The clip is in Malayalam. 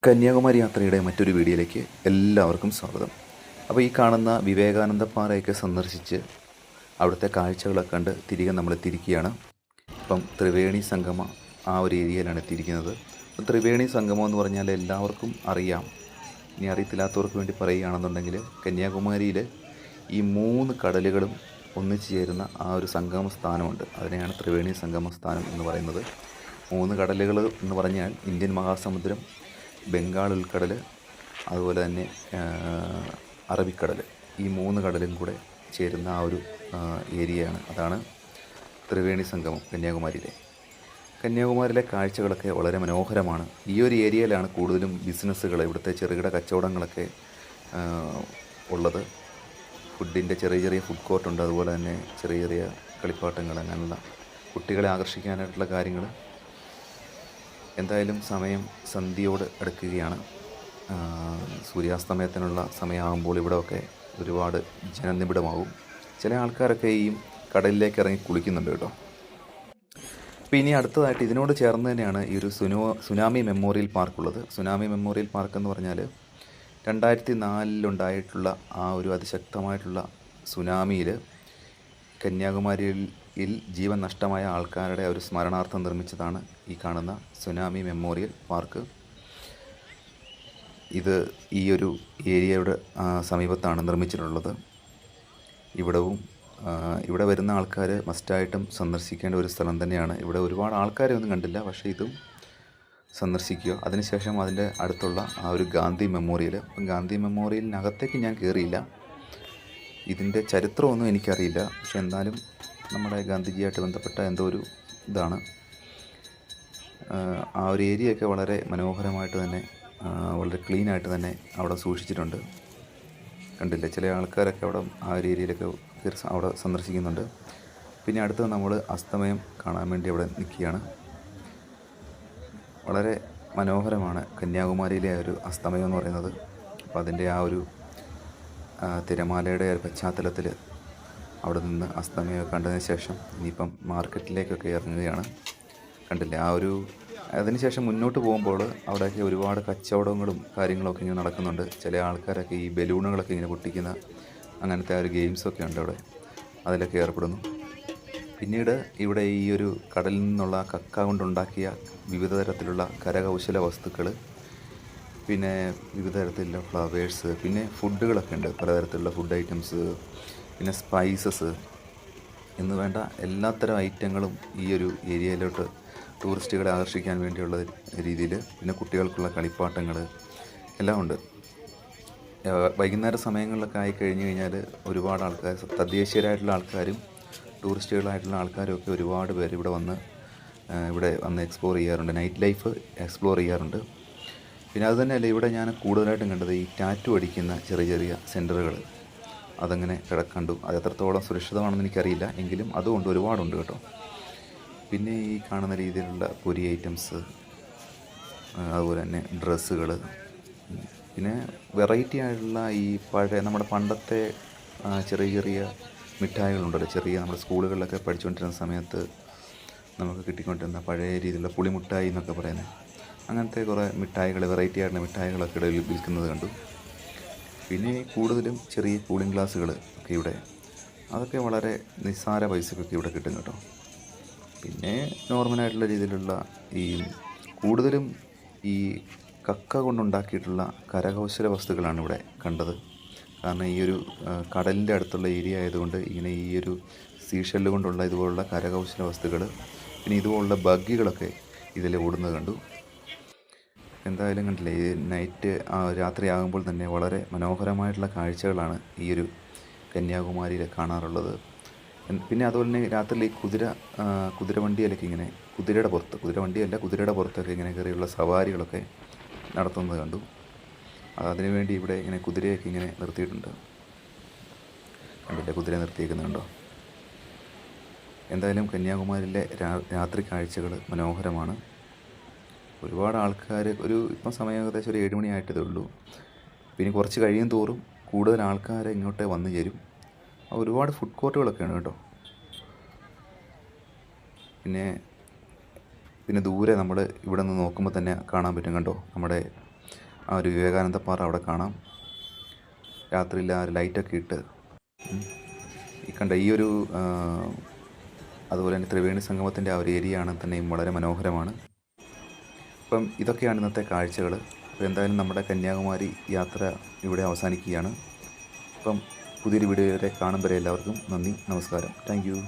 കന്യാകുമാരി യാത്രയുടെ മറ്റൊരു വീഡിയോയിലേക്ക് എല്ലാവർക്കും സ്വാഗതം. അപ്പോൾ ഈ കാണുന്ന വിവേകാനന്ദ പാറയൊക്കെ സന്ദർശിച്ച് അവിടുത്തെ കാഴ്ചകളൊക്കെ കണ്ട് തിരികെ നമ്മൾ എത്തിയിരിക്കുകയാണ്. ഇപ്പം ത്രിവേണി സംഗമ ആ ഒരു ഏരിയയിലാണ് എത്തിയിരിക്കുന്നത്. ത്രിവേണി സംഗമം എന്ന് പറഞ്ഞാൽ എല്ലാവർക്കും അറിയാം. ഇനി അറിയത്തില്ലാത്തവർക്ക് വേണ്ടി പറയുകയാണെന്നുണ്ടെങ്കിൽ കന്യാകുമാരിയിൽ ഈ 3 കടലുകളും ഒന്നിച്ചു ചേരുന്ന ആ ഒരു സംഗമ സ്ഥാനമുണ്ട്. അതിനെയാണ് ത്രിവേണി സംഗമ സ്ഥാനം എന്ന് പറയുന്നത്. 3 കടലുകൾ എന്ന് പറഞ്ഞാൽ ഇന്ത്യൻ മഹാസമുദ്രം, ബംഗാൾ ഉൾക്കടൽ, അതുപോലെ തന്നെ അറബിക്കടൽ, ഈ 3 കടലും കൂടെ ചേരുന്ന ആ ഒരു ഏരിയയാണ്. അതാണ് ത്രിവേണി സംഗമം കന്യാകുമാരിയിലെ കാഴ്ചകളൊക്കെ വളരെ മനോഹരമാണ്. ഈ ഒരു ഏരിയയിലാണ് കൂടുതലും ബിസിനസ്സുകൾ, ഇവിടുത്തെ ചെറുകിട കച്ചവടങ്ങളൊക്കെ ഉള്ളത്. ഫുഡിൻ്റെ ചെറിയ ചെറിയ ഫുഡ് കോർട്ടുണ്ട്, അതുപോലെ തന്നെ ചെറിയ ചെറിയ കളിപ്പാട്ടങ്ങൾ, അങ്ങനെയുള്ള കുട്ടികളെ ആകർഷിക്കാനായിട്ടുള്ള കാര്യങ്ങൾ. എന്തായാലും സമയം സന്ധ്യയോട് അടുക്കുകയാണ്. സൂര്യാസ്തമയത്തിനുള്ള സമയമാകുമ്പോൾ ഇവിടെയൊക്കെ ഒരുപാട് ജനനിബിഡമാകും. ചില ആൾക്കാരൊക്കെ ഈ കടലിലേക്ക് ഇറങ്ങി കുളിക്കുന്നുണ്ട് കേട്ടോ. അപ്പോൾ ഇനി അടുത്തതായിട്ട് ഇതിനോട് ചേർന്ന് തന്നെയാണ് ഈ ഒരു സുനാമി മെമ്മോറിയൽ പാർക്കുള്ളത്. സുനാമി മെമ്മോറിയൽ പാർക്ക് എന്ന് പറഞ്ഞാൽ 2004 ആ ഒരു അതിശക്തമായിട്ടുള്ള സുനാമിയിൽ കന്യാകുമാരിയിൽ ജീവൻ നഷ്ടമായ ആൾക്കാരുടെ ഒരു സ്മരണാർത്ഥം നിർമ്മിച്ചതാണ് ഈ കാണുന്ന സുനാമി മെമ്മോറിയൽ പാർക്ക്. ഇത് ഈ ഒരു ഏരിയയുടെ സമീപത്താണ് നിർമ്മിച്ചിട്ടുള്ളത്. ഇവിടെ വരുന്ന ആൾക്കാർ മസ്റ്റായിട്ടും സന്ദർശിക്കേണ്ട ഒരു സ്ഥലം തന്നെയാണ്. ഇവിടെ ഒരുപാട് ആൾക്കാരെ ഒന്നും കണ്ടില്ല, പക്ഷേ ഇതും സന്ദർശിക്കുക. അതിനുശേഷം അതിൻ്റെ അടുത്തുള്ള ആ ഒരു ഗാന്ധി മെമ്മോറിയൽ. ഗാന്ധി മെമ്മോറിയലിനകത്തേക്ക് ഞാൻ കയറിയില്ല, ഇതിൻ്റെ ചരിത്രമൊന്നും എനിക്കറിയില്ല. പക്ഷെ എന്നാലും നമ്മുടെ ഗാന്ധിജിയായിട്ട് ബന്ധപ്പെട്ട എന്തോ ഒരു ഇതാണ്. ആ ഒരു ഏരിയയൊക്കെ വളരെ മനോഹരമായിട്ട് തന്നെ, വളരെ ക്ലീനായിട്ട് തന്നെ അവിടെ സൂക്ഷിച്ചിട്ടുണ്ട്. കണ്ടില്ലേ, ചില ആൾക്കാരൊക്കെ അവിടെ ആ ഒരു ഏരിയയിലൊക്കെ അവിടെ സന്ദർശിക്കുന്നുണ്ട്. പിന്നെ അടുത്ത് നമ്മൾ അസ്തമയം കാണാൻ വേണ്ടി അവിടെ നിൽക്കുകയാണ്. വളരെ മനോഹരമാണ് കന്യാകുമാരിയിലെ ഒരു അസ്തമയം എന്ന് പറയുന്നത്. അപ്പോൾ അതിൻ്റെ ആ ഒരു തിരമാലയുടെ പശ്ചാത്തലത്തിൽ അവിടെ നിന്ന് അസ്തമയമൊക്കെ കണ്ടതിന് ശേഷം ഇനിയിപ്പം മാർക്കറ്റിലേക്കൊക്കെ ഇറങ്ങുകയാണ്. കണ്ടില്ലേ, അതിനുശേഷം മുന്നോട്ട് പോകുമ്പോൾ അവിടെയൊക്കെ ഒരുപാട് കച്ചവടങ്ങളും കാര്യങ്ങളൊക്കെ ഇങ്ങനെ നടക്കുന്നുണ്ട്. ചില ആൾക്കാരൊക്കെ ഈ ബലൂണുകളൊക്കെ ഇങ്ങനെ പൊട്ടിക്കുന്ന അങ്ങനത്തെ ആ ഒരു ഗെയിംസൊക്കെ ഉണ്ട് അവിടെ, അതിലൊക്കെ ഏർപ്പെടുന്നു. പിന്നീട് ഇവിടെ ഈ ഒരു കടലിൽ നിന്നുള്ള കക്ക കൊണ്ടുണ്ടാക്കിയ വിവിധ തരത്തിലുള്ള കരകൗശല വസ്തുക്കൾ, പിന്നെ വിവിധ തരത്തിലുള്ള ഫ്ലവേഴ്സ്, പിന്നെ ഫുഡുകളൊക്കെ ഉണ്ട്, പലതരത്തിലുള്ള ഫുഡ് ഐറ്റംസ്, പിന്നെ സ്പൈസസ് എന്ന് വേണ്ട എല്ലാത്തരം ഐറ്റങ്ങളും ഈ ഒരു ഏരിയയിലോട്ട് ടൂറിസ്റ്റുകളെ ആകർഷിക്കാൻ വേണ്ടിയുള്ള രീതിയിൽ, പിന്നെ കുട്ടികൾക്കുള്ള കളിപ്പാട്ടങ്ങൾ എല്ലാം ഉണ്ട്. വൈകുന്നേര സമയങ്ങളിലൊക്കെ ആയിക്കഴിഞ്ഞ് കഴിഞ്ഞാൽ ഒരുപാട് ആൾക്കാർ, തദ്ദേശീയരായിട്ടുള്ള ആൾക്കാരും ടൂറിസ്റ്റുകളായിട്ടുള്ള ആൾക്കാരും ഒക്കെ ഒരുപാട് പേര് ഇവിടെ വന്ന് എക്സ്പ്ലോർ ചെയ്യാറുണ്ട്, നൈറ്റ് ലൈഫ് എക്സ്പ്ലോർ ചെയ്യാറുണ്ട്. പിന്നെ അതുതന്നെയല്ല, ഇവിടെ ഞാൻ കൂടുതലായിട്ടും കണ്ടത് ഈ ടാറ്റു അടിക്കുന്ന ചെറിയ ചെറിയ സെൻറ്ററുകൾ, അതങ്ങനെ കണ്ടു. അത് എത്രത്തോളം സുരക്ഷിതമാണെന്ന് എനിക്കറിയില്ല, എങ്കിലും അതുകൊണ്ട് ഒരുപാടുണ്ട് കേട്ടോ. പിന്നെ ഈ കാണുന്ന രീതിയിലുള്ള പൊരി ഐറ്റംസ്, അതുപോലെ തന്നെ ഡ്രസ്സുകൾ, പിന്നെ വെറൈറ്റി ആയിട്ടുള്ള ഈ നമ്മുടെ പണ്ടത്തെ ചെറിയ ചെറിയ മിഠായികളുണ്ടല്ലോ, ചെറിയ നമ്മുടെ സ്കൂളുകളിലൊക്കെ പഠിച്ചുകൊണ്ടിരുന്ന സമയത്ത് നമുക്ക് കിട്ടിക്കൊണ്ടിരുന്ന പഴയ രീതിയിലുള്ള പുളിമുട്ടായി എന്നൊക്കെ പറയുന്നത്, അങ്ങനത്തെ കുറേ മിഠായികൾ, വെറൈറ്റി ആയിട്ടുള്ള മിഠായികളൊക്കെ ഇടയിൽ വിൽക്കുന്നത് കണ്ടു. പിന്നെ കൂടുതലും ചെറിയ കൂളിംഗ് ഗ്ലാസ്സുകൾ ഒക്കെ ഇവിടെ, അതൊക്കെ വളരെ നിസ്സാര പൈസക്കൊക്കെ ഇവിടെ കിട്ടും കേട്ടോ. പിന്നെ നോർമലായിട്ടുള്ള രീതിയിലുള്ള കൂടുതലും ഈ കക്ക കൊണ്ടുണ്ടാക്കിയിട്ടുള്ള കരകൗശല വസ്തുക്കളാണ് ഇവിടെ കണ്ടത്. കാരണം ഈ ഒരു കടലിൻ്റെ അടുത്തുള്ള ഏരിയ ആയതുകൊണ്ട് ഇങ്ങനെ ഈ ഒരു സീഷെല്ല് കൊണ്ടുള്ള ഇതുപോലുള്ള കരകൗശല വസ്തുക്കൾ, പിന്നെ ഇതുപോലുള്ള ബഗ്ഗികളൊക്കെ ഇതിൽ ഓടുന്നത് കണ്ടു. എന്തായാലും കണ്ടില്ലേ, ഈ രാത്രിയാകുമ്പോൾ തന്നെ വളരെ മനോഹരമായിട്ടുള്ള കാഴ്ചകളാണ് ഈ ഒരു കന്യാകുമാരിയിൽ കാണാറുള്ളത്. പിന്നെ അതുപോലെ തന്നെ രാത്രിയിൽ ഈ കുതിരവണ്ടിയിലൊക്കെ ഇങ്ങനെ കുതിരയുടെ പുറത്തൊക്കെ ഇങ്ങനെ കയറിയുള്ള സവാരികളൊക്കെ നടത്തുന്നത് കണ്ടു. അതിനുവേണ്ടി ഇവിടെ ഇങ്ങനെ കുതിരയൊക്കെ ഇങ്ങനെ നിർത്തിയിട്ടുണ്ട്. കണ്ടില്ലേ, കുതിര നിർത്തിയേക്കുന്നുണ്ടോ. എന്തായാലും കന്യാകുമാരിയിലെ രാത്രി കാഴ്ചകൾ മനോഹരമാണ്. ഒരുപാട് ആൾക്കാർ, ഇപ്പം സമയം ഏകദേശം ഒരു 7 മണിയായിട്ടതേ ഉള്ളൂ. പിന്നെ കുറച്ച് കഴിയും തോറും കൂടുതൽ ആൾക്കാർ ഇങ്ങോട്ട് വന്നു ചേരും. ഒരുപാട് ഫുഡ് കോർട്ടുകളൊക്കെയാണ് കേട്ടോ. പിന്നെ ദൂരെ നമ്മൾ ഇവിടെ നിന്ന് നോക്കുമ്പോൾ തന്നെ കാണാൻ പറ്റും, കണ്ടോ, നമ്മുടെ ആ ഒരു വിവേകാനന്ദ പാറ അവിടെ കാണാം. രാത്രിയിൽ ആ ഒരു ലൈറ്റൊക്കെ ഇട്ട് ഈ കണ്ട ഈ ഒരു അതുപോലെ തന്നെ ത്രിവേണി സംഗമത്തിൻ്റെ ആ ഒരു ഏരിയ ആണ് തന്നെയും വളരെ മനോഹരമാണ്. അപ്പം ഇതൊക്കെയാണ് ഇന്നത്തെ കാഴ്ചകൾ. അപ്പോൾ എന്തായാലും നമ്മുടെ കന്യാകുമാരി യാത്ര ഇവിടെ അവസാനിക്കുകയാണ്. അപ്പം പുതിയൊരു വീഡിയോ വരെ കാണും വരെ എല്ലാവർക്കും നന്ദി, നമസ്കാരം. Thank you.